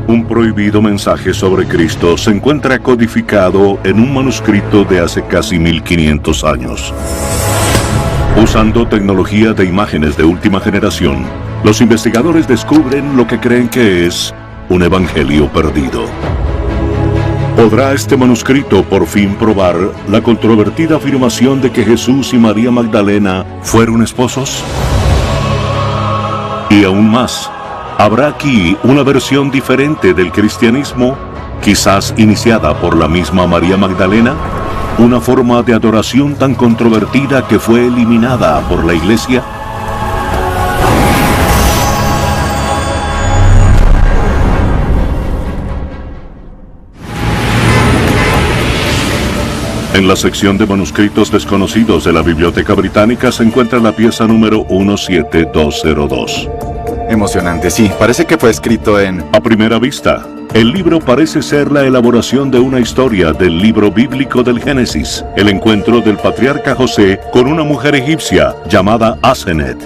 Un prohibido mensaje sobre Cristo se encuentra codificado en un manuscrito de hace casi 1500 años. Usando tecnología de imágenes de última generación, los investigadores descubren lo que creen que es un evangelio perdido. ¿Podrá este manuscrito por fin probar la controvertida afirmación de que Jesús y María Magdalena fueron esposos? Y aún más, ¿habrá aquí una versión diferente del cristianismo, quizás iniciada por la misma María Magdalena? ¿Una forma de adoración tan controvertida que fue eliminada por la Iglesia? En la sección de manuscritos desconocidos de la Biblioteca Británica se encuentra la pieza número 17202. Emocionante, sí. Parece que fue escrito en... A primera vista, el libro parece ser la elaboración de una historia del libro bíblico del Génesis, el encuentro del patriarca José con una mujer egipcia llamada Asenet.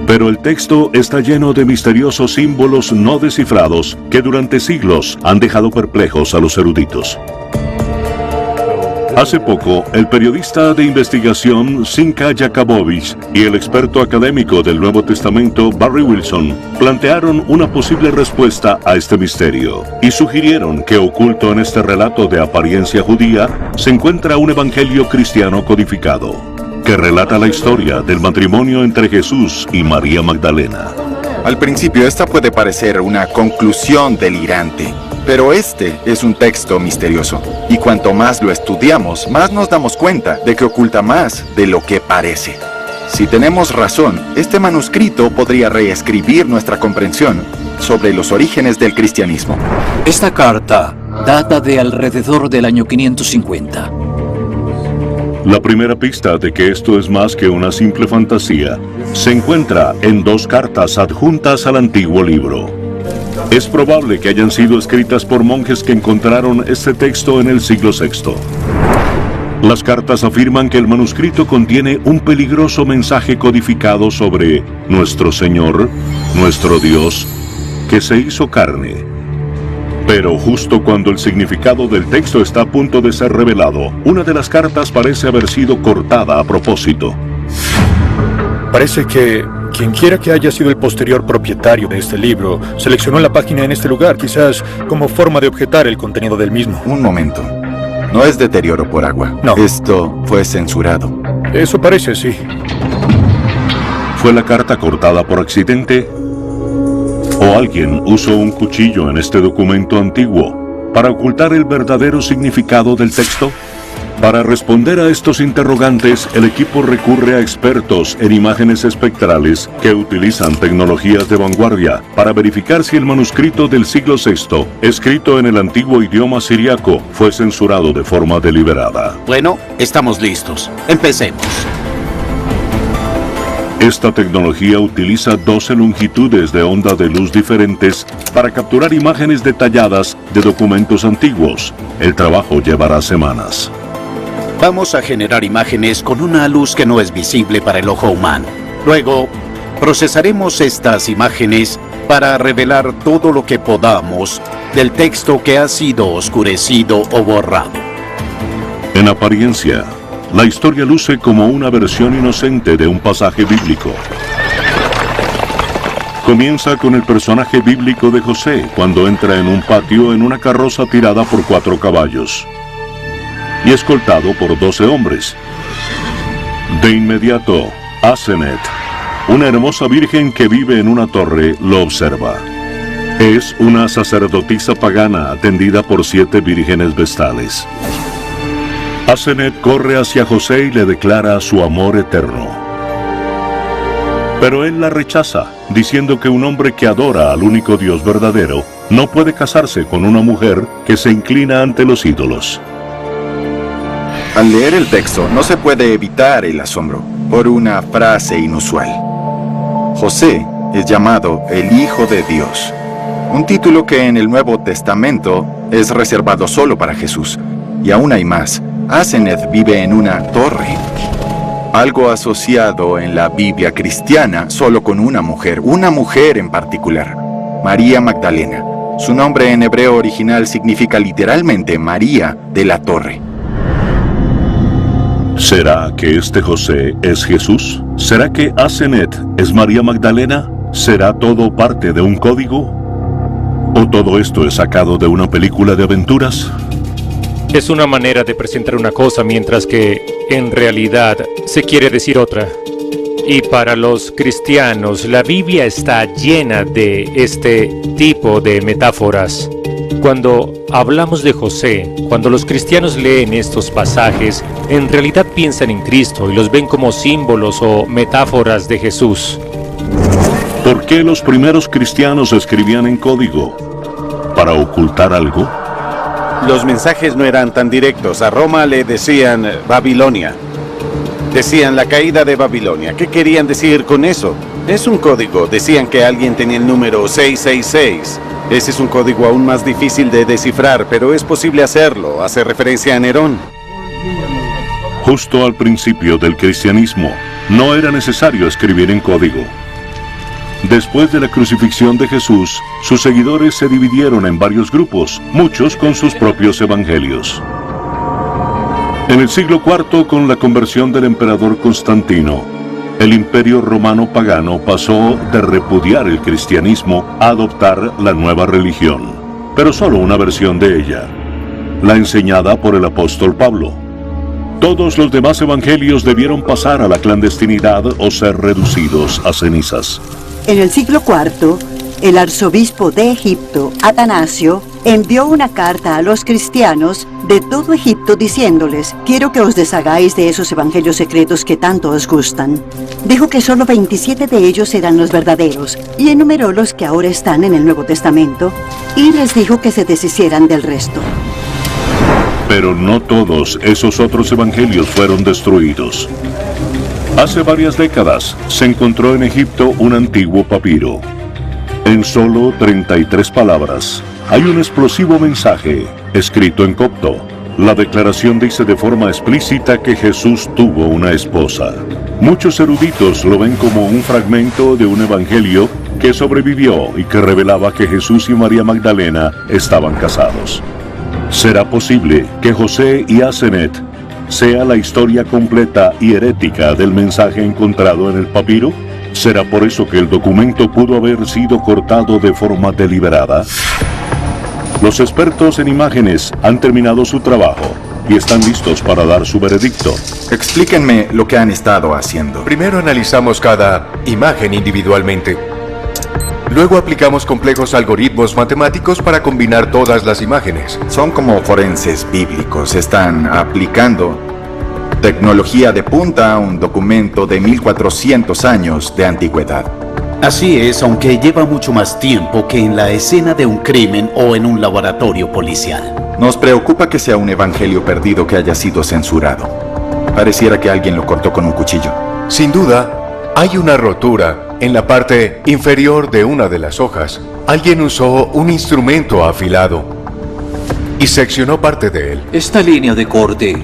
Pero el texto está lleno de misteriosos símbolos no descifrados que durante siglos han dejado perplejos a los eruditos. Hace poco, el periodista de investigación Zinka Jakabowicz y el experto académico del Nuevo Testamento Barry Wilson plantearon una posible respuesta a este misterio y sugirieron que oculto en este relato de apariencia judía se encuentra un evangelio cristiano codificado que relata la historia del matrimonio entre Jesús y María Magdalena. Al principio esta puede parecer una conclusión delirante, pero este es un texto misterioso, y cuanto más lo estudiamos, más nos damos cuenta de que oculta más de lo que parece. Si tenemos razón, este manuscrito podría reescribir nuestra comprensión sobre los orígenes del cristianismo. Esta carta data de alrededor del año 550. La primera pista de que esto es más que una simple fantasía se encuentra en dos cartas adjuntas al antiguo libro. Es probable que hayan sido escritas por monjes que encontraron este texto en el siglo VI. Las cartas afirman que el manuscrito contiene un peligroso mensaje codificado sobre nuestro Señor, nuestro Dios, que se hizo carne. Pero justo cuando el significado del texto está a punto de ser revelado, una de las cartas parece haber sido cortada a propósito. Parece que quien quiera que haya sido el posterior propietario de este libro seleccionó la página en este lugar, quizás como forma de objetar el contenido del mismo. Un momento. No es deterioro por agua. No. Esto fue censurado. Eso parece, sí. ¿Fue la carta cortada por accidente? ¿O alguien usó un cuchillo en este documento antiguo para ocultar el verdadero significado del texto? Para responder a estos interrogantes, el equipo recurre a expertos en imágenes espectrales que utilizan tecnologías de vanguardia para verificar si el manuscrito del siglo VI, escrito en el antiguo idioma siriaco, fue censurado de forma deliberada. Bueno, estamos listos. Empecemos. Esta tecnología utiliza 12 longitudes de onda de luz diferentes para capturar imágenes detalladas de documentos antiguos. El trabajo llevará semanas. Vamos a generar imágenes con una luz que no es visible para el ojo humano. Luego, procesaremos estas imágenes para revelar todo lo que podamos del texto que ha sido oscurecido o borrado. En apariencia, la historia luce como una versión inocente de un pasaje bíblico. Comienza con el personaje bíblico de José cuando entra en un patio en una carroza tirada por 4 caballos y escoltado por 12 hombres. De inmediato, Asenet, una hermosa virgen que vive en una torre, lo observa. Es una sacerdotisa pagana atendida por 7 vírgenes vestales. Asenet corre hacia José y le declara su amor eterno. Pero él la rechaza, diciendo que un hombre que adora al único Dios verdadero no puede casarse con una mujer que se inclina ante los ídolos. Al leer el texto, no se puede evitar el asombro por una frase inusual. José es llamado el Hijo de Dios, un título que en el Nuevo Testamento es reservado solo para Jesús. Y aún hay más. Asenet vive en una torre, algo asociado en la Biblia cristiana solo con una mujer en particular, María Magdalena. Su nombre en hebreo original significa literalmente María de la Torre. ¿Será que este José es Jesús? ¿Será que Asenet es María Magdalena? ¿Será todo parte de un código? ¿O todo esto es sacado de una película de aventuras? Es una manera de presentar una cosa mientras que en realidad se quiere decir otra. Y para los cristianos, la Biblia está llena de este tipo de metáforas. Cuando hablamos de José, cuando los cristianos leen estos pasajes, en realidad piensan en Cristo y los ven como símbolos o metáforas de Jesús. ¿Por qué los primeros cristianos escribían en código? ¿Para ocultar algo? Los mensajes no eran tan directos. A Roma le decían Babilonia. Decían la caída de Babilonia. ¿Qué querían decir con eso? Es un código. Decían que alguien tenía el número 666. Ese es un código aún más difícil de descifrar, pero es posible hacerlo. Hace referencia a Nerón. Justo al principio del cristianismo, no era necesario escribir en código. Después de la crucifixión de Jesús, sus seguidores se dividieron en varios grupos, muchos con sus propios evangelios. En el siglo IV, con la conversión del emperador Constantino, el imperio romano pagano pasó de repudiar el cristianismo a adoptar la nueva religión, pero solo una versión de ella, la enseñada por el apóstol Pablo. Todos los demás evangelios debieron pasar a la clandestinidad o ser reducidos a cenizas. En el siglo IV, el arzobispo de Egipto, Atanasio, envió una carta a los cristianos de todo Egipto diciéndoles: quiero que os deshagáis de esos evangelios secretos que tanto os gustan. Dijo que solo 27 de ellos eran los verdaderos y enumeró los que ahora están en el Nuevo Testamento y les dijo que se deshicieran del resto. Pero no todos esos otros evangelios fueron destruidos. Hace varias décadas se encontró en Egipto un antiguo papiro. En solo 33 palabras hay un explosivo mensaje escrito en copto. La declaración dice de forma explícita que Jesús tuvo una esposa. Muchos eruditos lo ven como un fragmento de un evangelio que sobrevivió y que revelaba que Jesús y María Magdalena estaban casados. ¿Será posible que José y Asenet sea la historia completa y herética del mensaje encontrado en el papiro? ¿Será por eso que el documento pudo haber sido cortado de forma deliberada? Los expertos en imágenes han terminado su trabajo y están listos para dar su veredicto. Explíquenme lo que han estado haciendo. Primero analizamos cada imagen individualmente. Luego aplicamos complejos algoritmos matemáticos para combinar todas las imágenes. Son como forenses bíblicos. Están aplicando tecnología de punta a un documento de 1400 años de antigüedad. Así es, aunque lleva mucho más tiempo que en la escena de un crimen o en un laboratorio policial. Nos preocupa que sea un evangelio perdido que haya sido censurado. Pareciera que alguien lo cortó con un cuchillo. Sin duda, hay una rotura en la parte inferior de una de las hojas. Alguien usó un instrumento afilado y seccionó parte de él. Esta línea de corte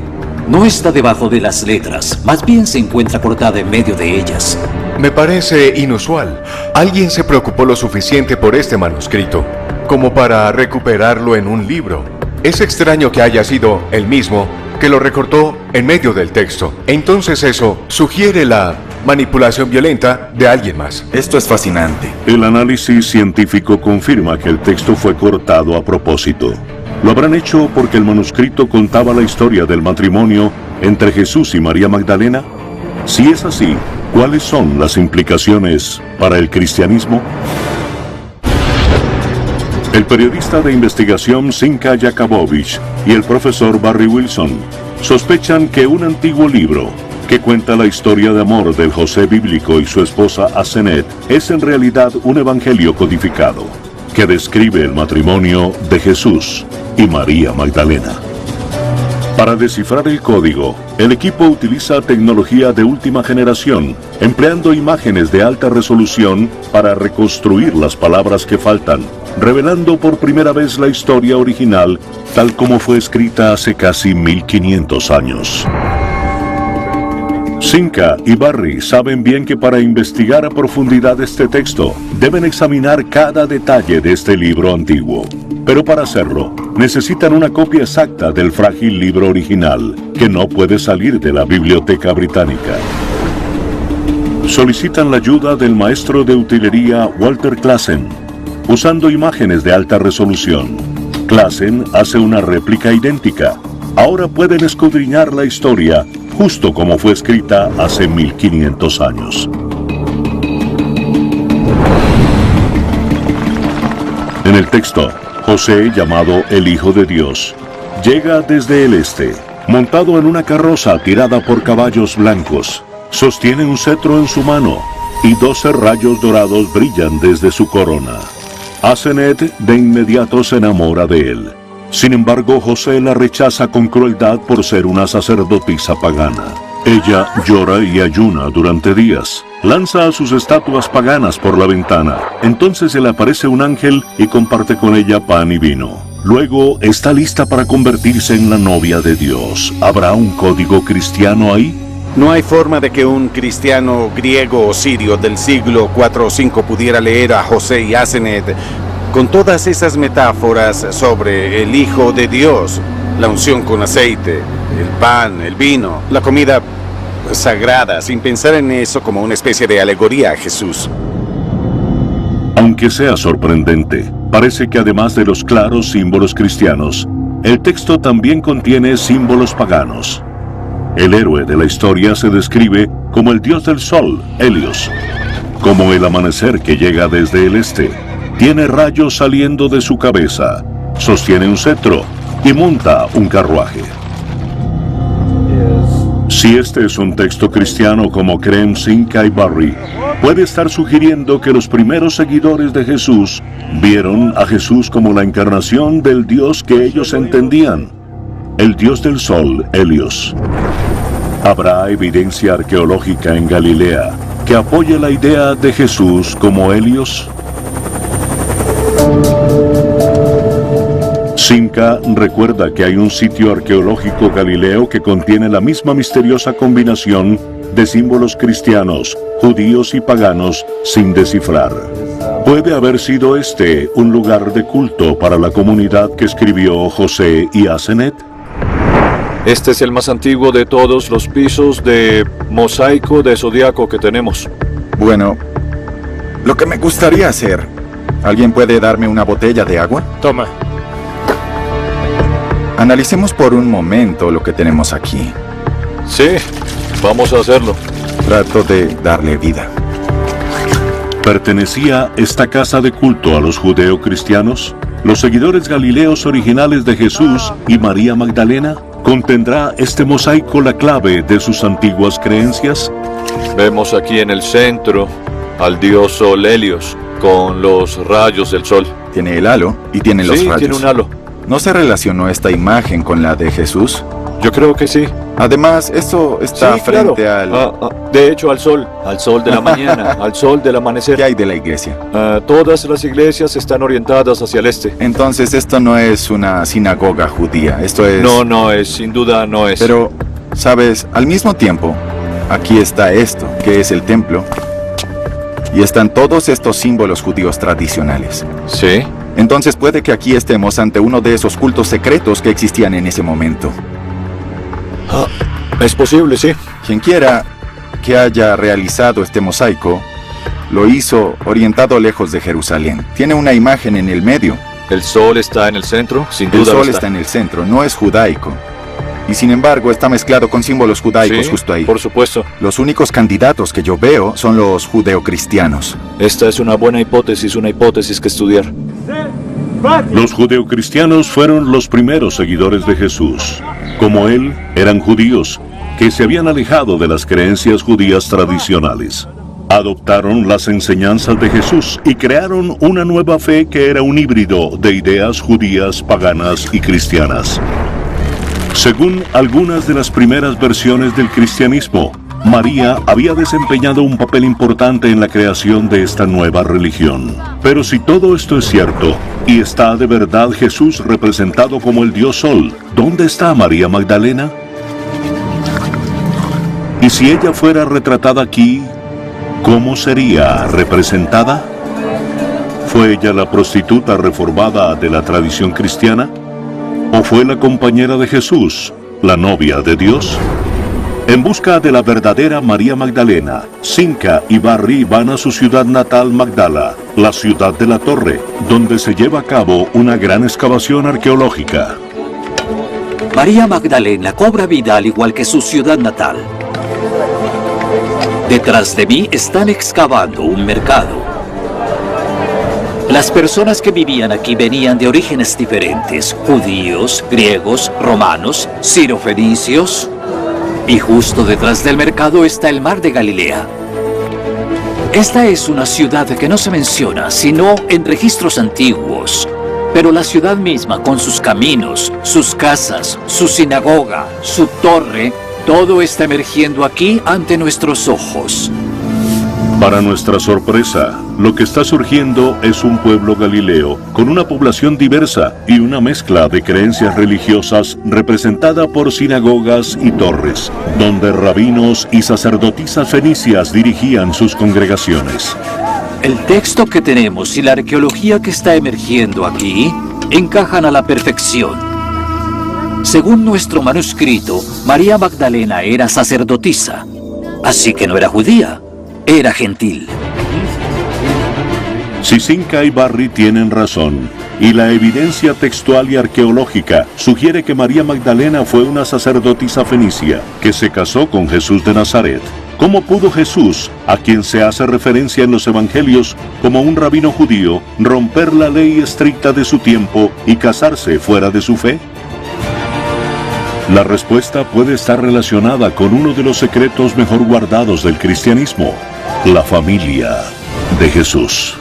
no está debajo de las letras, más bien se encuentra cortada en medio de ellas. Me parece inusual. Alguien se preocupó lo suficiente por este manuscrito como para recuperarlo en un libro. Es extraño que haya sido él mismo que lo recortó en medio del texto. Entonces eso sugiere la manipulación violenta de alguien más. Esto es fascinante. El análisis científico confirma que el texto fue cortado a propósito. Lo habrán hecho porque el manuscrito contaba la historia del matrimonio entre Jesús y María Magdalena. Si es así, ¿cuáles son las implicaciones para el cristianismo? El periodista de investigación Zinka Jakabowicz y el profesor Barry Wilson sospechan que un antiguo libro que cuenta la historia de amor del José bíblico y su esposa Asenet es en realidad un evangelio codificado que describe el matrimonio de Jesús y María Magdalena. Para descifrar el código, el equipo utiliza tecnología de última generación, empleando imágenes de alta resolución para reconstruir las palabras que faltan, revelando por primera vez la historia original tal como fue escrita hace casi 1500 años. Cinca y Barry saben bien que para investigar a profundidad este texto, deben examinar cada detalle de este libro antiguo. Pero para hacerlo, necesitan una copia exacta del frágil libro original, que no puede salir de la Biblioteca Británica. Solicitan la ayuda del maestro de utilería Walter Klassen, usando imágenes de alta resolución. Klassen hace una réplica idéntica. Ahora pueden escudriñar la historia justo como fue escrita hace 1500 años. En el texto, José, llamado el Hijo de Dios, llega desde el este, montado en una carroza tirada por caballos blancos. Sostiene un cetro en su mano y 12 rayos dorados brillan desde su corona. Asenath de inmediato se enamora de él. Sin embargo, José la rechaza con crueldad por ser una sacerdotisa pagana. Ella llora y ayuna durante días. Lanza a sus estatuas paganas por la ventana. Entonces se le aparece un ángel y comparte con ella pan y vino. Luego está lista para convertirse en la novia de Dios. ¿Habrá un código cristiano ahí? No hay forma de que un cristiano griego o sirio del siglo IV o V pudiera leer a José y Asenath con todas esas metáforas sobre el Hijo de Dios, la unción con aceite, el pan, el vino, la comida sagrada, sin pensar en eso como una especie de alegoría a Jesús. Aunque sea sorprendente, parece que además de los claros símbolos cristianos, el texto también contiene símbolos paganos. El héroe de la historia se describe como el dios del sol, Helios, como el amanecer que llega desde el este. Tiene rayos saliendo de su cabeza, sostiene un cetro y monta un carruaje. Si este es un texto cristiano como creen Cinca y Barry, puede estar sugiriendo que los primeros seguidores de Jesús vieron a Jesús como la encarnación del Dios que ellos entendían, el Dios del Sol, Helios. ¿Habrá evidencia arqueológica en Galilea que apoye la idea de Jesús como Helios? Cinca recuerda que hay un sitio arqueológico galileo que contiene la misma misteriosa combinación de símbolos cristianos, judíos y paganos sin descifrar. ¿Puede haber sido este un lugar de culto para la comunidad que escribió José y Asenath? Este es el más antiguo de todos los pisos de mosaico de zodiaco que tenemos. Bueno, lo que me gustaría hacer... ¿Alguien puede darme una botella de agua? Toma. Analicemos por un momento lo que tenemos aquí. Sí, vamos a hacerlo. Trato de darle vida. ¿Pertenecía esta casa de culto a los judeocristianos? ¿Los seguidores galileos originales de Jesús y María Magdalena? ¿Contendrá este mosaico la clave de sus antiguas creencias? Vemos aquí en el centro al dios Sol Helios, con los rayos del sol. Tiene el halo y tiene los rayos. Sí, tiene un halo. ¿No se relacionó esta imagen con la de Jesús? Yo creo que sí. Además, esto está Sí, frente claro. De hecho, al sol de la mañana, al sol del amanecer. ¿Qué hay de la iglesia? Todas las iglesias están orientadas hacia el este. Entonces, esto no es una sinagoga judía, esto es... No es, sin duda no es. Pero, ¿sabes? Al mismo tiempo, aquí está esto, que es el templo. Y están todos estos símbolos judíos tradicionales. Sí. Entonces puede que aquí estemos ante uno de esos cultos secretos que existían en ese momento. Es posible, sí. Quien quiera que haya realizado este mosaico, lo hizo orientado lejos de Jerusalén. Tiene una imagen en el medio. El sol está en el centro, sin duda. El sol está en el centro, no es judaico. Y sin embargo está mezclado con símbolos judaicos justo ahí. Por supuesto. Los únicos candidatos que yo veo son los judeocristianos. Esta es una buena hipótesis, una hipótesis que estudiar. Los judeocristianos fueron los primeros seguidores de Jesús. Como él, eran judíos que se habían alejado de las creencias judías tradicionales. Adoptaron las enseñanzas de Jesús y crearon una nueva fe que era un híbrido de ideas judías, paganas y cristianas. Según algunas de las primeras versiones del cristianismo, María había desempeñado un papel importante en la creación de esta nueva religión. Pero si todo esto es cierto, y está de verdad Jesús representado como el Dios Sol, ¿dónde está María Magdalena? Y si ella fuera retratada aquí, ¿cómo sería representada? ¿Fue ella la prostituta reformada de la tradición cristiana? ¿O fue la compañera de Jesús, la novia de Dios? En busca de la verdadera María Magdalena, Cinca y Barry van a su ciudad natal Magdala, la ciudad de la Torre, donde se lleva a cabo una gran excavación arqueológica. María Magdalena cobra vida al igual que su ciudad natal. Detrás de mí están excavando un mercado. Las personas que vivían aquí venían de orígenes diferentes: judíos, griegos, romanos, sirofenicios. Y justo detrás del mercado está el mar de Galilea. Esta es una ciudad que no se menciona sino en registros antiguos. Pero la ciudad misma, con sus caminos, sus casas, su sinagoga, su torre, todo está emergiendo aquí ante nuestros ojos. Para nuestra sorpresa, lo que está surgiendo es un pueblo galileo con una población diversa y una mezcla de creencias religiosas representada por sinagogas y torres, donde rabinos y sacerdotisas fenicias dirigían sus congregaciones. El texto que tenemos y la arqueología que está emergiendo aquí encajan a la perfección. Según nuestro manuscrito, María Magdalena era sacerdotisa, así que no era judía. Era gentil. Si Cinca y Barry tienen razón, y la evidencia textual y arqueológica sugiere que María Magdalena fue una sacerdotisa fenicia que se casó con Jesús de Nazaret, ¿cómo pudo Jesús, a quien se hace referencia en los evangelios como un rabino judío, romper la ley estricta de su tiempo y casarse fuera de su fe? La respuesta puede estar relacionada con uno de los secretos mejor guardados del cristianismo: la familia de Jesús.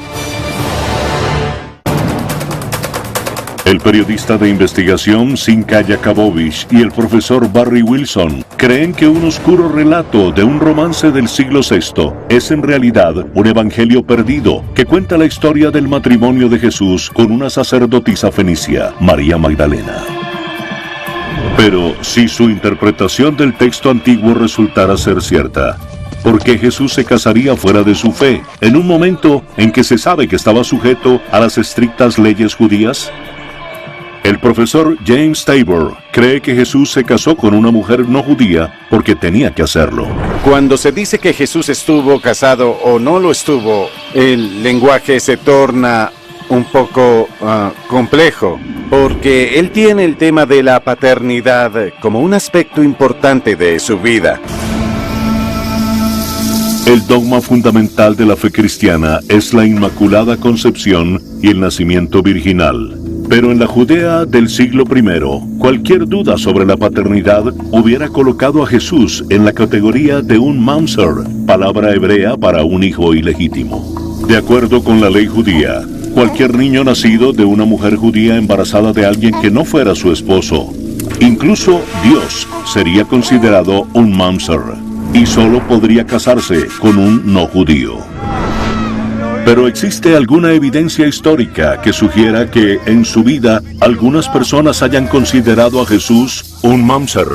El periodista de investigación Cinca Jakabowicz y el profesor Barry Wilson creen que un oscuro relato de un romance del siglo VI es en realidad un evangelio perdido que cuenta la historia del matrimonio de Jesús con una sacerdotisa fenicia, María Magdalena. Pero si su interpretación del texto antiguo resultara ser cierta, ¿por qué Jesús se casaría fuera de su fe, en un momento en que se sabe que estaba sujeto a las estrictas leyes judías? El profesor James Tabor cree que Jesús se casó con una mujer no judía porque tenía que hacerlo. Cuando se dice que Jesús estuvo casado o no lo estuvo, el lenguaje se torna un poco complejo, porque él tiene el tema de la paternidad como un aspecto importante de su vida. El dogma fundamental de la fe cristiana es la Inmaculada Concepción y el nacimiento virginal. Pero en la Judea del siglo I, cualquier duda sobre la paternidad hubiera colocado a Jesús en la categoría de un mamzer, palabra hebrea para un hijo ilegítimo. De acuerdo con la ley judía, cualquier niño nacido de una mujer judía embarazada de alguien que no fuera su esposo, incluso Dios, sería considerado un mamzer y solo podría casarse con un no judío. Pero ¿existe alguna evidencia histórica que sugiera que en su vida algunas personas hayan considerado a Jesús un mamzer?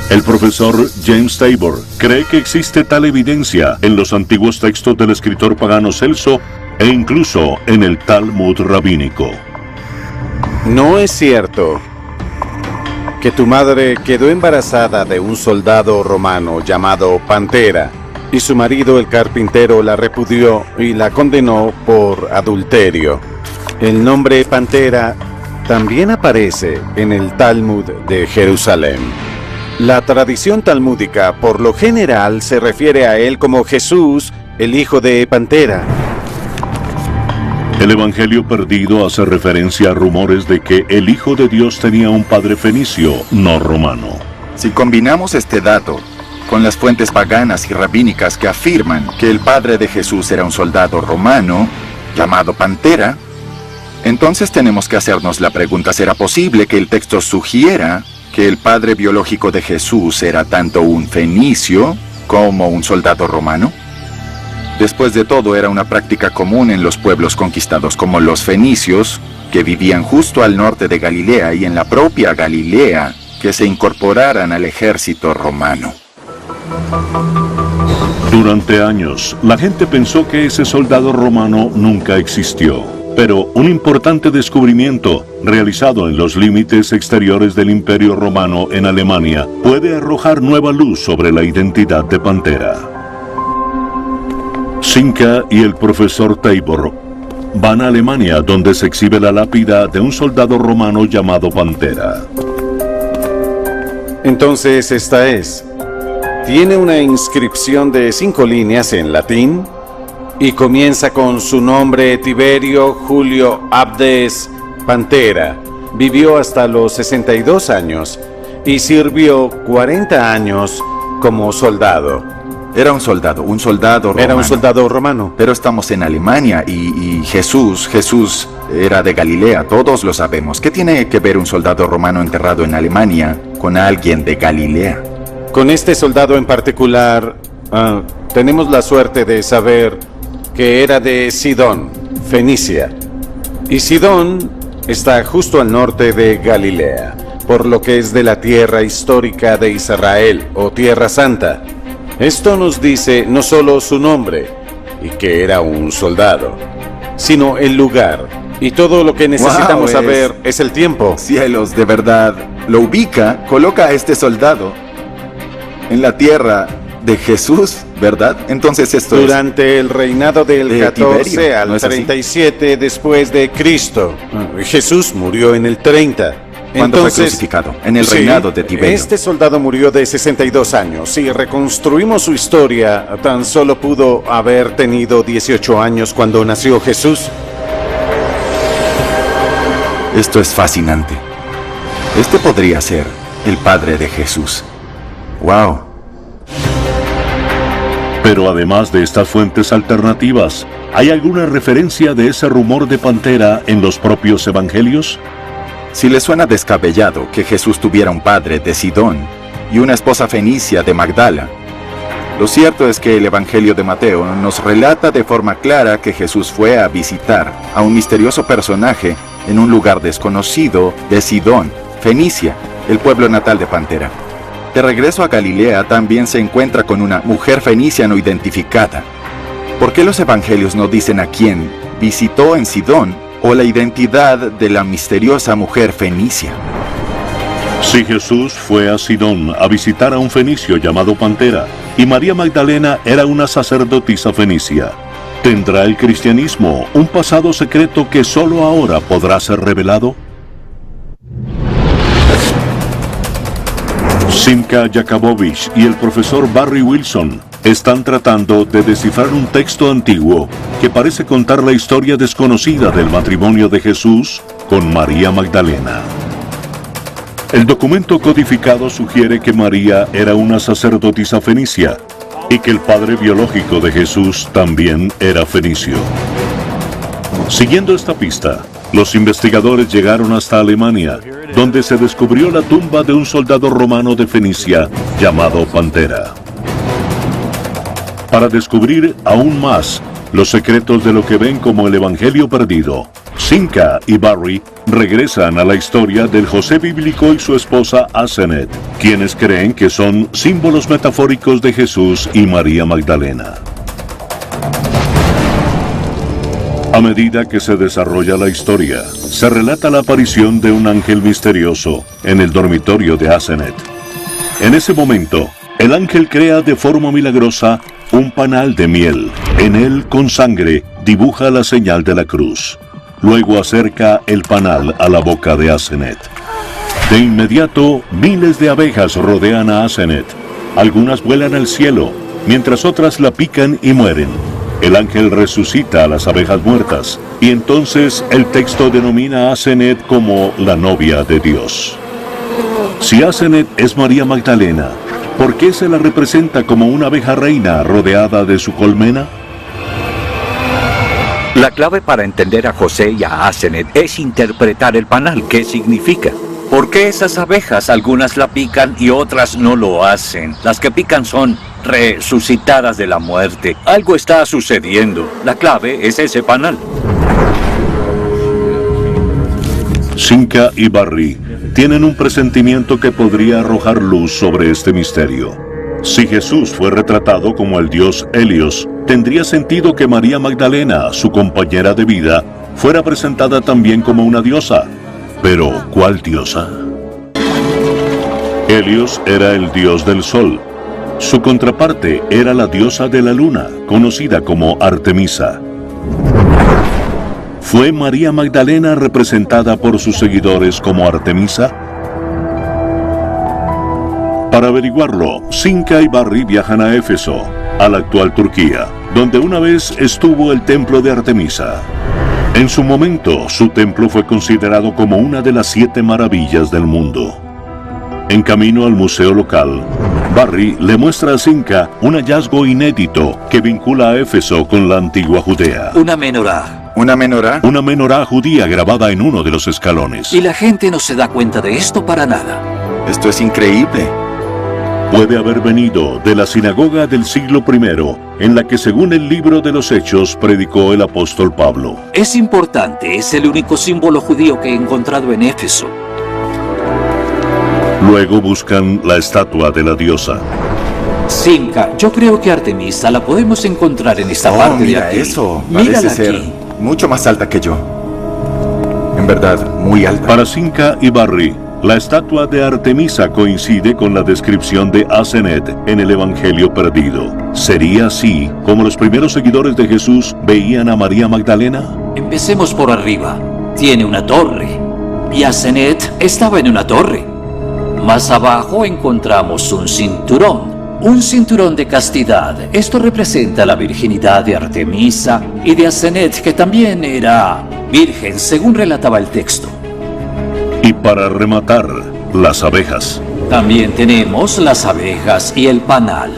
El profesor James Tabor cree que existe tal evidencia en los antiguos textos del escritor pagano Celso e incluso en el Talmud rabínico. No es cierto que tu madre quedó embarazada de un soldado romano llamado Pantera, y su marido el carpintero la repudió y la condenó por adulterio. El nombre Pantera también aparece en el Talmud de Jerusalén. La tradición talmúdica por lo general se refiere a él como Jesús, el hijo de Pantera. El Evangelio perdido hace referencia a rumores de que el Hijo de Dios tenía un padre fenicio, no romano. Si combinamos este dato con las fuentes paganas y rabínicas que afirman que el padre de Jesús era un soldado romano llamado Pantera, entonces tenemos que hacernos la pregunta: ¿será posible que el texto sugiera que el padre biológico de Jesús era tanto un fenicio como un soldado romano? Después de todo, era una práctica común en los pueblos conquistados como los fenicios, que vivían justo al norte de Galilea y en la propia Galilea, que se incorporaran al ejército romano. Durante años, la gente pensó que ese soldado romano nunca existió. Pero un importante descubrimiento, realizado en los límites exteriores del Imperio Romano en Alemania, puede arrojar nueva luz sobre la identidad de Pantera. Cinca y el profesor Tabor van a Alemania, donde se exhibe la lápida de un soldado romano llamado Pantera. Entonces esta es. Tiene una inscripción de 5 líneas en latín y comienza con su nombre: Tiberio Julio Abdes Pantera. Vivió hasta los 62 años y sirvió 40 años como soldado. Era un soldado romano. Era un soldado romano. Pero estamos en Alemania y Jesús era de Galilea, todos lo sabemos. ¿Qué tiene que ver un soldado romano enterrado en Alemania con alguien de Galilea? Con este soldado en particular, tenemos la suerte de saber que era de Sidón, Fenicia. Y Sidón está justo al norte de Galilea, por lo que es de la tierra histórica de Israel, o Tierra Santa. Esto nos dice no solo su nombre, y que era un soldado, sino el lugar. Y todo lo que necesitamos saber es el tiempo. Cielos, de verdad. Lo ubica, coloca a este soldado en la tierra de Jesús, ¿verdad? Entonces esto durante el reinado del 14 Tiberio, al ¿no es así? 37 después de Cristo. Jesús murió en el 30. ¿Cuándo fue crucificado? En el reinado de Tiberio. Este soldado murió de 62 años. Si reconstruimos su historia, tan solo pudo haber tenido 18 años cuando nació Jesús. Esto es fascinante. Este podría ser el padre de Jesús. ¡Wow! Pero además de estas fuentes alternativas, ¿hay alguna referencia de ese rumor de Pantera en los propios evangelios? Si le suena descabellado que Jesús tuviera un padre de Sidón y una esposa fenicia de Magdala, lo cierto es que el Evangelio de Mateo nos relata de forma clara que Jesús fue a visitar a un misterioso personaje en un lugar desconocido de Sidón, Fenicia, el pueblo natal de Pantera. De regreso a Galilea también se encuentra con una mujer fenicia no identificada. ¿Por qué los evangelios no dicen a quién visitó en Sidón o la identidad de la misteriosa mujer fenicia? Si Jesús fue a Sidón a visitar a un fenicio llamado Pantera, y María Magdalena era una sacerdotisa fenicia, ¿tendrá el cristianismo un pasado secreto que solo ahora podrá ser revelado? Simca Jakabovich y el profesor Barry Wilson están tratando de descifrar un texto antiguo que parece contar la historia desconocida del matrimonio de Jesús con María Magdalena. El documento codificado sugiere que María era una sacerdotisa fenicia y que el padre biológico de Jesús también era fenicio. Siguiendo esta pista, los investigadores llegaron hasta Alemania, donde se descubrió la tumba de un soldado romano de Fenicia llamado Pantera. Para descubrir aún más los secretos de lo que ven como el Evangelio perdido, Simca y Barry regresan a la historia del José bíblico y su esposa Asenath, quienes creen que son símbolos metafóricos de Jesús y María Magdalena. A medida que se desarrolla la historia, se relata la aparición de un ángel misterioso en el dormitorio de Asenath. En ese momento, el ángel crea de forma milagrosa un panal de miel. En él, con sangre, dibuja la señal de la cruz. Luego acerca el panal a la boca de Asenath. De inmediato, miles de abejas rodean a Asenath. Algunas vuelan al cielo, mientras otras la pican y mueren. El ángel resucita a las abejas muertas, y entonces el texto denomina a Asenath como la novia de Dios. Si Asenath es María Magdalena, ¿por qué se la representa como una abeja reina rodeada de su colmena? La clave para entender a José y a Asenath es interpretar el panal. ¿Qué significa? ¿Por qué esas abejas algunas la pican y otras no lo hacen? Las que pican son resucitadas de la muerte. Algo está sucediendo. La clave es ese panal. Simca y Barry tienen un presentimiento que podría arrojar luz sobre este misterio. Si Jesús fue retratado como el dios Helios, tendría sentido que María Magdalena, su compañera de vida, fuera presentada también como una diosa. Pero, ¿cuál diosa? Helios era el dios del sol. Su contraparte era la diosa de la luna, conocida como Artemisa. ¿Fue María Magdalena representada por sus seguidores como Artemisa? Para averiguarlo, Cinca y Barry viajan a Éfeso, a la actual Turquía, donde una vez estuvo el templo de Artemisa. En su momento, su templo fue considerado como una de las 7 maravillas del mundo. En camino al museo local, Barry le muestra a Cinca un hallazgo inédito que vincula a Éfeso con la antigua Judea. Una menorá. ¿Una menorá? Una menorá judía grabada en uno de los escalones. Y la gente no se da cuenta de esto para nada. Esto es increíble. Puede haber venido de la sinagoga del siglo I, en la que según el libro de los Hechos predicó el apóstol Pablo. Es importante, es el único símbolo judío que he encontrado en Éfeso. Luego buscan la estatua de la diosa. Cinca, yo creo que Artemisa la podemos encontrar en esta parte mira de aquí. eso. Mírala Parece ser aquí. mucho más alta que yo. En verdad, muy alta. Para Cinca y Barry, la estatua de Artemisa coincide con la descripción de Asenet en el Evangelio perdido. ¿Sería así como los primeros seguidores de Jesús veían a María Magdalena? Empecemos por arriba. Tiene una torre. Y Asenet estaba en una torre. Más abajo encontramos un cinturón de castidad. Esto representa la virginidad de Artemisa y de Asenet, que también era virgen, según relataba el texto. Y para rematar, las abejas. También tenemos las abejas y el panal.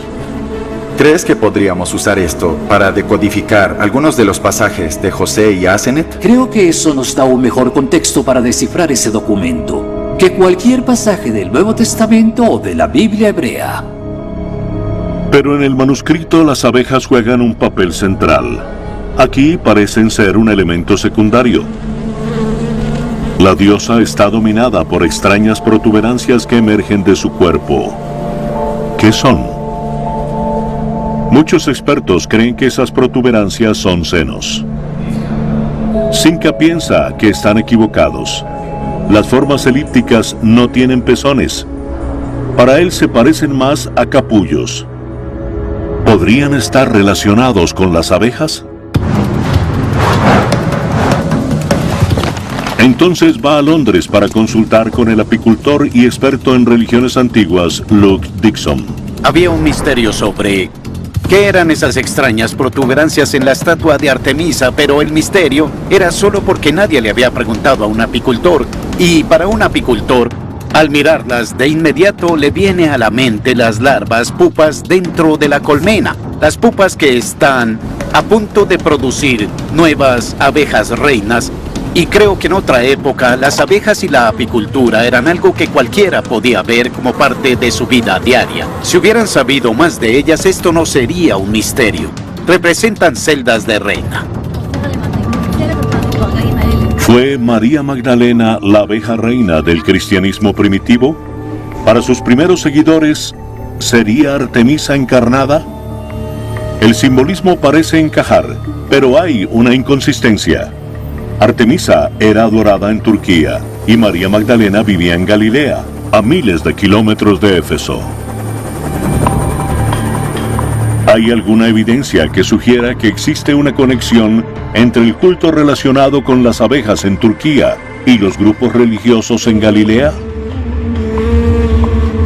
¿Crees que podríamos usar esto para decodificar algunos de los pasajes de José y Asenet? Creo que eso nos da un mejor contexto para descifrar ese documento que cualquier pasaje del Nuevo Testamento o de la Biblia hebrea. Pero en el manuscrito las abejas juegan un papel central. Aquí parecen ser un elemento secundario. La diosa está dominada por extrañas protuberancias que emergen de su cuerpo. ¿Qué son? Muchos expertos creen que esas protuberancias son senos. Cinca piensa que están equivocados. Las formas elípticas no tienen pezones. Para él se parecen más a capullos. ¿Podrían estar relacionados con las abejas? Entonces va a Londres para consultar con el apicultor y experto en religiones antiguas, Luke Dixon. Había un misterio sobre qué eran esas extrañas protuberancias en la estatua de Artemisa, pero el misterio era solo porque nadie le había preguntado a un apicultor. Y para un apicultor, al mirarlas de inmediato le viene a la mente las larvas pupas dentro de la colmena. Las pupas que están a punto de producir nuevas abejas reinas. Y creo que en otra época las abejas y la apicultura eran algo que cualquiera podía ver como parte de su vida diaria. Si hubieran sabido más de ellas, esto no sería un misterio. Representan celdas de reina. ¿Fue María Magdalena la abeja reina del cristianismo primitivo? Para sus primeros seguidores, ¿sería Artemisa encarnada? El simbolismo parece encajar, pero hay una inconsistencia. Artemisa era adorada en Turquía y María Magdalena vivía en Galilea, a miles de kilómetros de Éfeso. ¿Hay alguna evidencia que sugiera que existe una conexión entre el culto relacionado con las abejas en Turquía y los grupos religiosos en Galilea?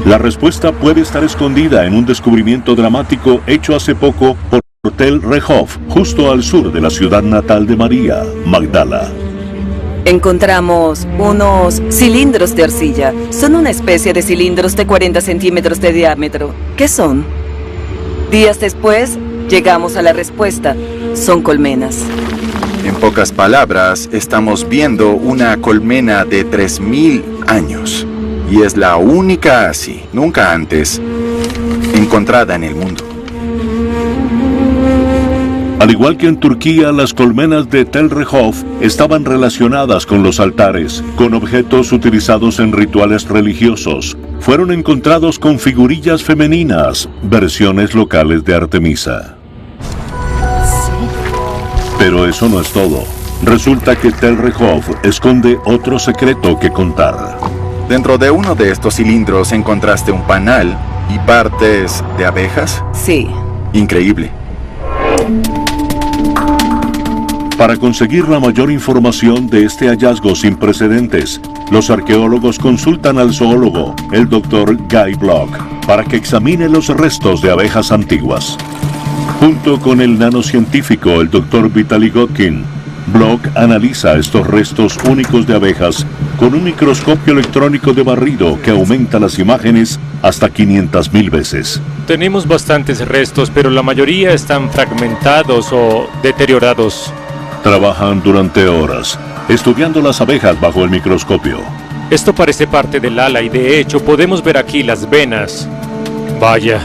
La respuesta puede estar escondida en un descubrimiento dramático hecho hace poco por Tel Rehov, justo al sur de la ciudad natal de María, Magdala. Encontramos unos cilindros de arcilla. Son una especie de cilindros de 40 centímetros de diámetro. ¿Qué son? Días después, llegamos a la respuesta. Son colmenas. En pocas palabras, estamos viendo una colmena de 3000 años. Y es la única así, nunca antes, encontrada en el mundo. Al igual que en Turquía, las colmenas de Tel Rehov estaban relacionadas con los altares, con objetos utilizados en rituales religiosos. Fueron encontrados con figurillas femeninas, versiones locales de Artemisa. Pero eso no es todo. Resulta que Tel Rehov esconde otro secreto que contar. Dentro de uno de estos cilindros encontraste un panal y partes de abejas. Sí. Increíble. Para conseguir la mayor información de este hallazgo sin precedentes, los arqueólogos consultan al zoólogo, el Dr. Guy Block, para que examine los restos de abejas antiguas. Junto con el nanocientífico, el Dr. Vitaly Godkin, Block analiza estos restos únicos de abejas con un microscopio electrónico de barrido que aumenta las imágenes hasta 500.000 veces. Tenemos bastantes restos, pero la mayoría están fragmentados o deteriorados. Trabajan durante horas, estudiando las abejas bajo el microscopio. Esto parece parte del ala y de hecho podemos ver aquí las venas. Vaya.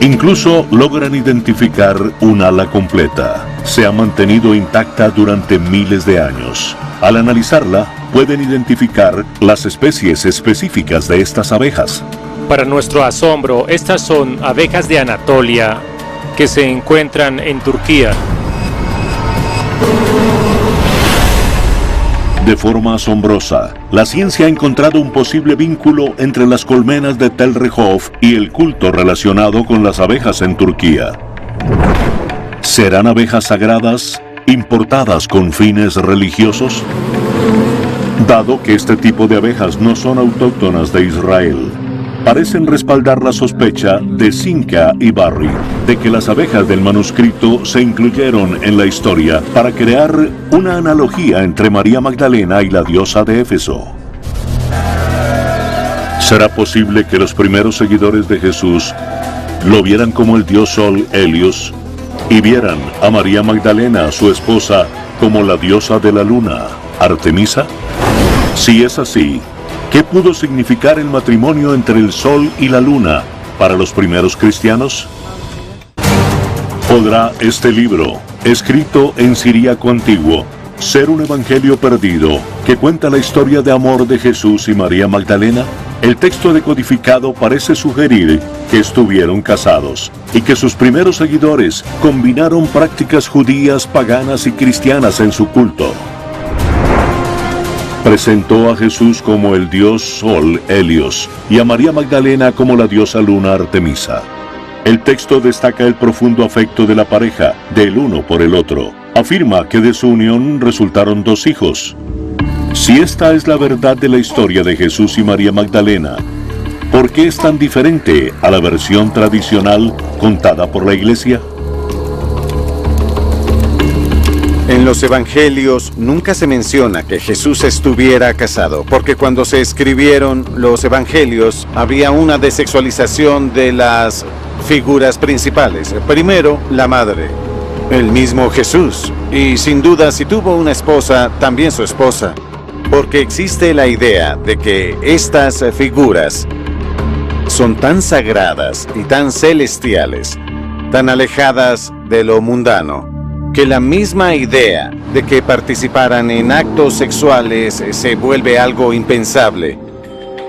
Incluso logran identificar un ala completa. Se ha mantenido intacta durante miles de años. Al analizarla, pueden identificar las especies específicas de estas abejas. Para nuestro asombro, estas son abejas de Anatolia que se encuentran en Turquía. De forma asombrosa, la ciencia ha encontrado un posible vínculo entre las colmenas de Tel Rehov y el culto relacionado con las abejas en Turquía. ¿Serán abejas sagradas importadas con fines religiosos? Dado que este tipo de abejas no son autóctonas de Israel, parecen respaldar la sospecha de Zinka y Barry de que las abejas del manuscrito se incluyeron en la historia para crear una analogía entre María Magdalena y la diosa de Éfeso. ¿Será posible que los primeros seguidores de Jesús lo vieran como el dios Sol Helios y vieran a María Magdalena, su esposa, como la diosa de la luna, Artemisa? Si es así, ¿qué pudo significar el matrimonio entre el Sol y la Luna para los primeros cristianos? ¿Podrá este libro, escrito en siríaco antiguo, ser un evangelio perdido que cuenta la historia de amor de Jesús y María Magdalena? El texto decodificado parece sugerir que estuvieron casados y que sus primeros seguidores combinaron prácticas judías, paganas y cristianas en su culto. Presentó a Jesús como el dios Sol Helios y a María Magdalena como la diosa luna Artemisa. El texto destaca el profundo afecto de la pareja, del uno por el otro. Afirma que de su unión resultaron 2 hijos. Si esta es la verdad de la historia de Jesús y María Magdalena, ¿por qué es tan diferente a la versión tradicional contada por la Iglesia? En los evangelios nunca se menciona que Jesús estuviera casado, porque cuando se escribieron los evangelios había una desexualización de las figuras principales. Primero, la madre, el mismo Jesús, y sin duda si tuvo una esposa, también su esposa, porque existe la idea de que estas figuras son tan sagradas y tan celestiales, tan alejadas de lo mundano, que la misma idea de que participaran en actos sexuales se vuelve algo impensable.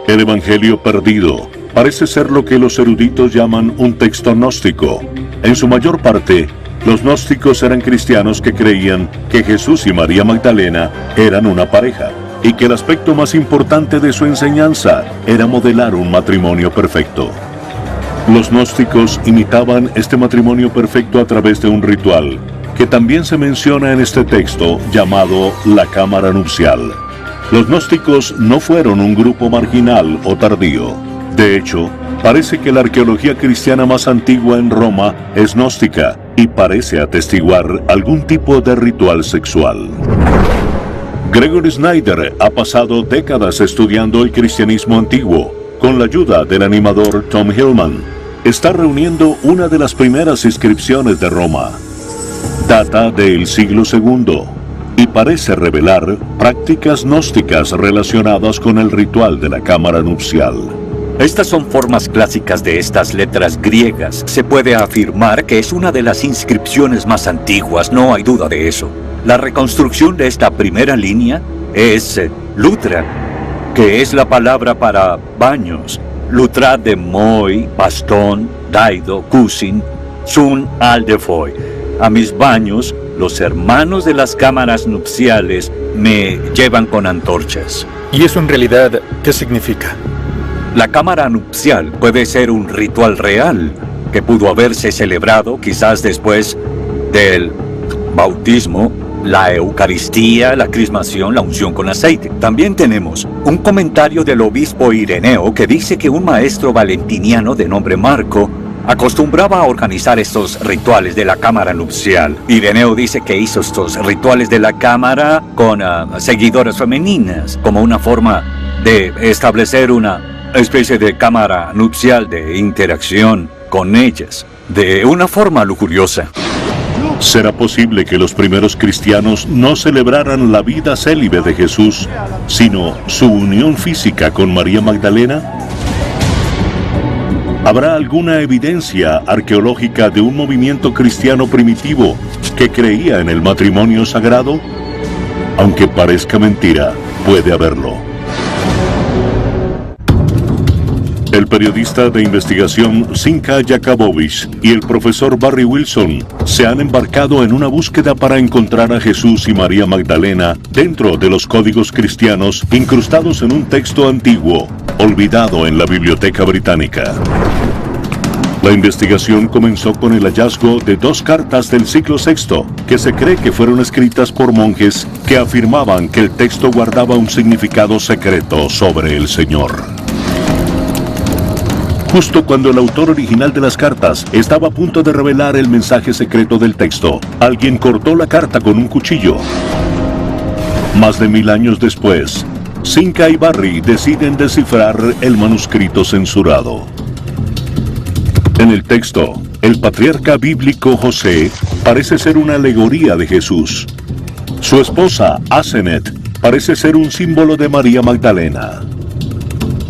El Evangelio perdido parece ser lo que los eruditos llaman un texto gnóstico. En su mayor parte, los gnósticos eran cristianos que creían que Jesús y María Magdalena eran una pareja y que el aspecto más importante de su enseñanza era modelar un matrimonio perfecto. Los gnósticos imitaban este matrimonio perfecto a través de un ritual que también se menciona en este texto llamado la cámara nupcial. Los gnósticos no fueron un grupo marginal o tardío. De hecho, parece que la arqueología cristiana más antigua en Roma es gnóstica y parece atestiguar algún tipo de ritual sexual. Gregory Snyder ha pasado décadas estudiando el cristianismo antiguo. Con la ayuda del animador Tom Hillman, está reuniendo una de las primeras inscripciones de Roma. Data del siglo II y parece revelar prácticas gnósticas relacionadas con el ritual de la cámara nupcial. Estas son formas clásicas de estas letras griegas. Se puede afirmar que es una de las inscripciones más antiguas, no hay duda de eso. La reconstrucción de esta primera línea es lutra, que es la palabra para baños. Lutra de moi, bastón, daido, cusin, sun aldefoy. A mis baños, los hermanos de las cámaras nupciales me llevan con antorchas. ¿Y eso en realidad qué significa? La cámara nupcial puede ser un ritual real que pudo haberse celebrado quizás después del bautismo, la Eucaristía, la crismación, la unción con aceite. También tenemos un comentario del obispo Ireneo que dice que un maestro valentiniano de nombre Marco acostumbraba a organizar estos rituales de la cámara nupcial. Ireneo dice que hizo estos rituales de la cámara con seguidoras femeninas, como una forma de establecer una especie de cámara nupcial de interacción con ellas, de una forma lujuriosa. ¿Será posible que los primeros cristianos no celebraran la vida célibe de Jesús, sino su unión física con María Magdalena? ¿Habrá alguna evidencia arqueológica de un movimiento cristiano primitivo que creía en el matrimonio sagrado? Aunque parezca mentira, puede haberlo. El periodista de investigación Zinka Jakabowicz y el profesor Barry Wilson se han embarcado en una búsqueda para encontrar a Jesús y María Magdalena dentro de los códigos cristianos incrustados en un texto antiguo, olvidado en la Biblioteca Británica. La investigación comenzó con el hallazgo de 2 cartas del siglo VI que se cree que fueron escritas por monjes que afirmaban que el texto guardaba un significado secreto sobre el Señor. Justo cuando el autor original de las cartas estaba a punto de revelar el mensaje secreto del texto, alguien cortó la carta con un cuchillo. Más de 1000 años después, Zinka y Barry deciden descifrar el manuscrito censurado. En el texto, el patriarca bíblico José parece ser una alegoría de Jesús. Su esposa, Asenet, parece ser un símbolo de María Magdalena.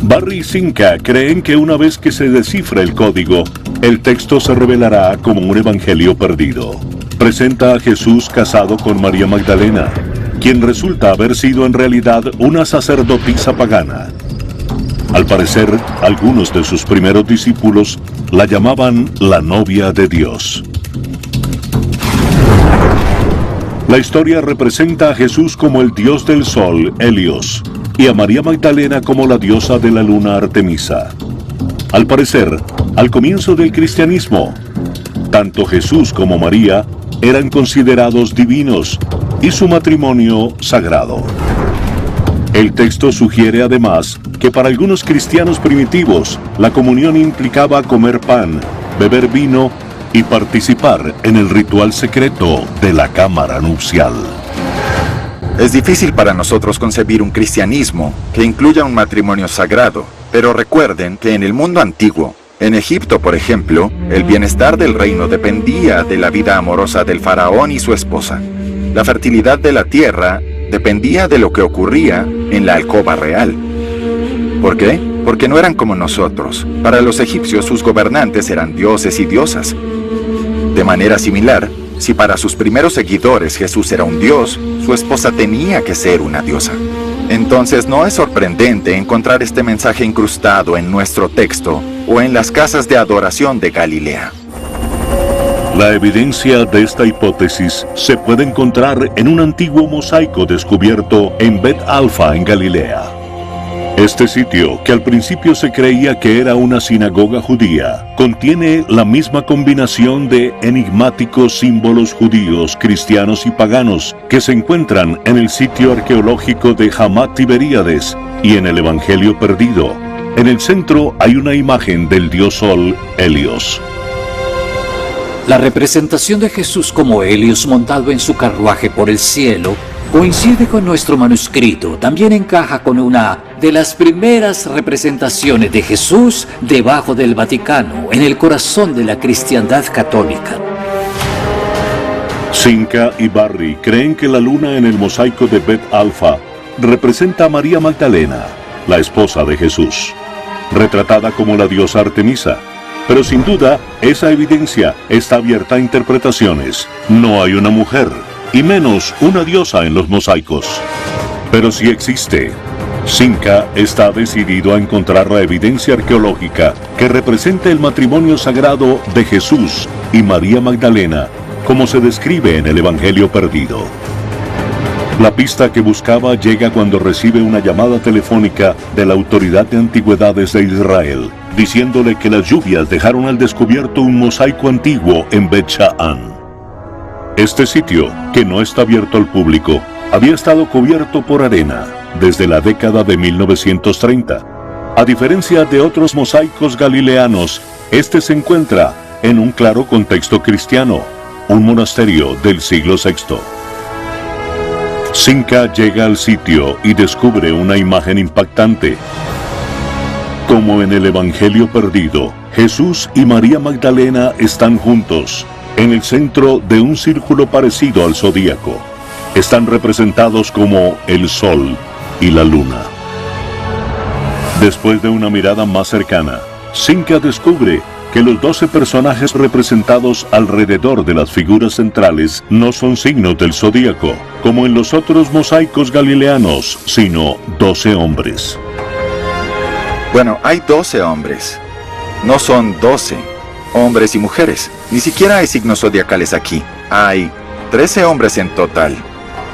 Barry y Zinka creen que una vez que se descifre el código, el texto se revelará como un evangelio perdido. Presenta a Jesús casado con María Magdalena, quien resulta haber sido en realidad una sacerdotisa pagana. Al parecer, algunos de sus primeros discípulos la llamaban la novia de Dios. La historia representa a Jesús como el dios del sol, Helios, y a María Magdalena como la diosa de la luna, Artemisa. Al parecer, al comienzo del cristianismo, tanto Jesús como María eran considerados divinos y su matrimonio sagrado. El texto sugiere además que para algunos cristianos primitivos, la comunión implicaba comer pan, beber vino y participar en el ritual secreto de la cámara nupcial. Es difícil para nosotros concebir un cristianismo que incluya un matrimonio sagrado, pero recuerden que en el mundo antiguo, en Egipto por ejemplo, el bienestar del reino dependía de la vida amorosa del faraón y su esposa. La fertilidad de la tierra dependía de lo que ocurría en la alcoba real. ¿Por qué? Porque no eran como nosotros. Para los egipcios sus gobernantes eran dioses y diosas. De manera similar, si para sus primeros seguidores Jesús era un dios, su esposa tenía que ser una diosa. Entonces no es sorprendente encontrar este mensaje incrustado en nuestro texto o en las casas de adoración de Galilea. La evidencia de esta hipótesis se puede encontrar en un antiguo mosaico descubierto en Bet Alfa, en Galilea. Este sitio, que al principio se creía que era una sinagoga judía, contiene la misma combinación de enigmáticos símbolos judíos, cristianos y paganos que se encuentran en el sitio arqueológico de Hamat Tiberíades y en el Evangelio perdido. En el centro hay una imagen del dios Sol, Helios. La representación de Jesús como Helios montado en su carruaje por el cielo coincide con nuestro manuscrito. También encaja con una de las primeras representaciones de Jesús debajo del Vaticano, en el corazón de la cristiandad católica. Zinka y Barry creen que la luna en el mosaico de Bet Alfa representa a María Magdalena, la esposa de Jesús. retratada como la diosa Artemisa. Pero sin duda, esa evidencia está abierta a interpretaciones. No hay una mujer, y menos una diosa en los mosaicos. Pero sí existe. Cinca está decidido a encontrar la evidencia arqueológica que represente el matrimonio sagrado de Jesús y María Magdalena, como se describe en el Evangelio perdido. La pista que buscaba llega cuando recibe una llamada telefónica de la Autoridad de Antigüedades de Israel, diciéndole que las lluvias dejaron al descubierto un mosaico antiguo en Bet Sha'an. Este sitio, que no está abierto al público, había estado cubierto por arena desde la década de 1930. A diferencia de otros mosaicos galileanos, este se encuentra en un claro contexto cristiano, un monasterio del siglo VI. Cinca llega al sitio y descubre una imagen impactante. Como en el Evangelio perdido, Jesús y María Magdalena están juntos, en el centro de un círculo parecido al zodíaco. Están representados como el Sol y la Luna. Después de una mirada más cercana, Cinca descubre que los 12 personajes representados alrededor de las figuras centrales no son signos del zodíaco, como en los otros mosaicos galileanos, sino 12 hombres. Bueno, hay 12 hombres. No son 12 hombres y mujeres. Ni siquiera hay signos zodiacales aquí. Hay 13 hombres en total.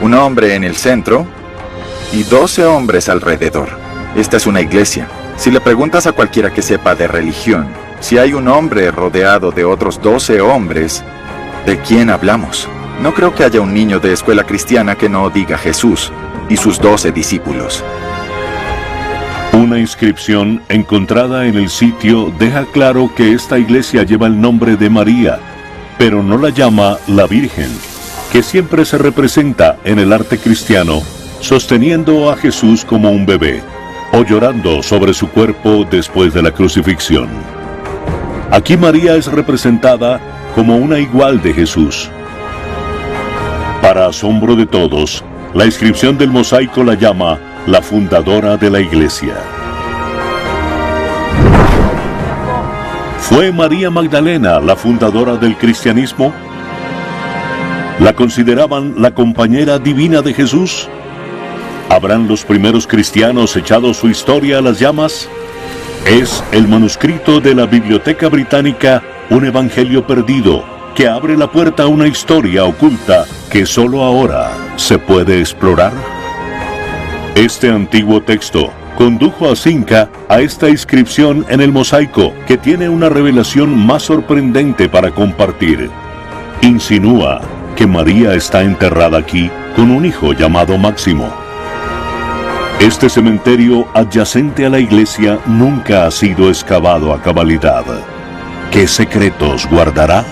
Un hombre en el centro y 12 hombres alrededor. Esta es una iglesia. Si le preguntas a cualquiera que sepa de religión, si hay un hombre rodeado de otros 12 hombres, ¿de quién hablamos? No creo que haya un niño de escuela cristiana que no diga Jesús y sus 12 discípulos. Una inscripción encontrada en el sitio deja claro que esta iglesia lleva el nombre de María, pero no la llama la Virgen, que siempre se representa en el arte cristiano sosteniendo a Jesús como un bebé o llorando sobre su cuerpo después de la crucifixión. Aquí María es representada como una igual de Jesús. Para asombro de todos, la inscripción del mosaico la llama la fundadora de la iglesia. ¿Fue María Magdalena la fundadora del cristianismo? ¿La consideraban la compañera divina de Jesús? ¿Habrán los primeros cristianos echado su historia a las llamas? Es el manuscrito de la Biblioteca Británica, un evangelio perdido, que abre la puerta a una historia oculta que solo ahora se puede explorar. Este antiguo texto condujo a Cinca a esta inscripción en el mosaico, que tiene una revelación más sorprendente para compartir. Insinúa que María está enterrada aquí con un hijo llamado Máximo. Este cementerio adyacente a la iglesia nunca ha sido excavado a cabalidad. ¿Qué secretos guardará?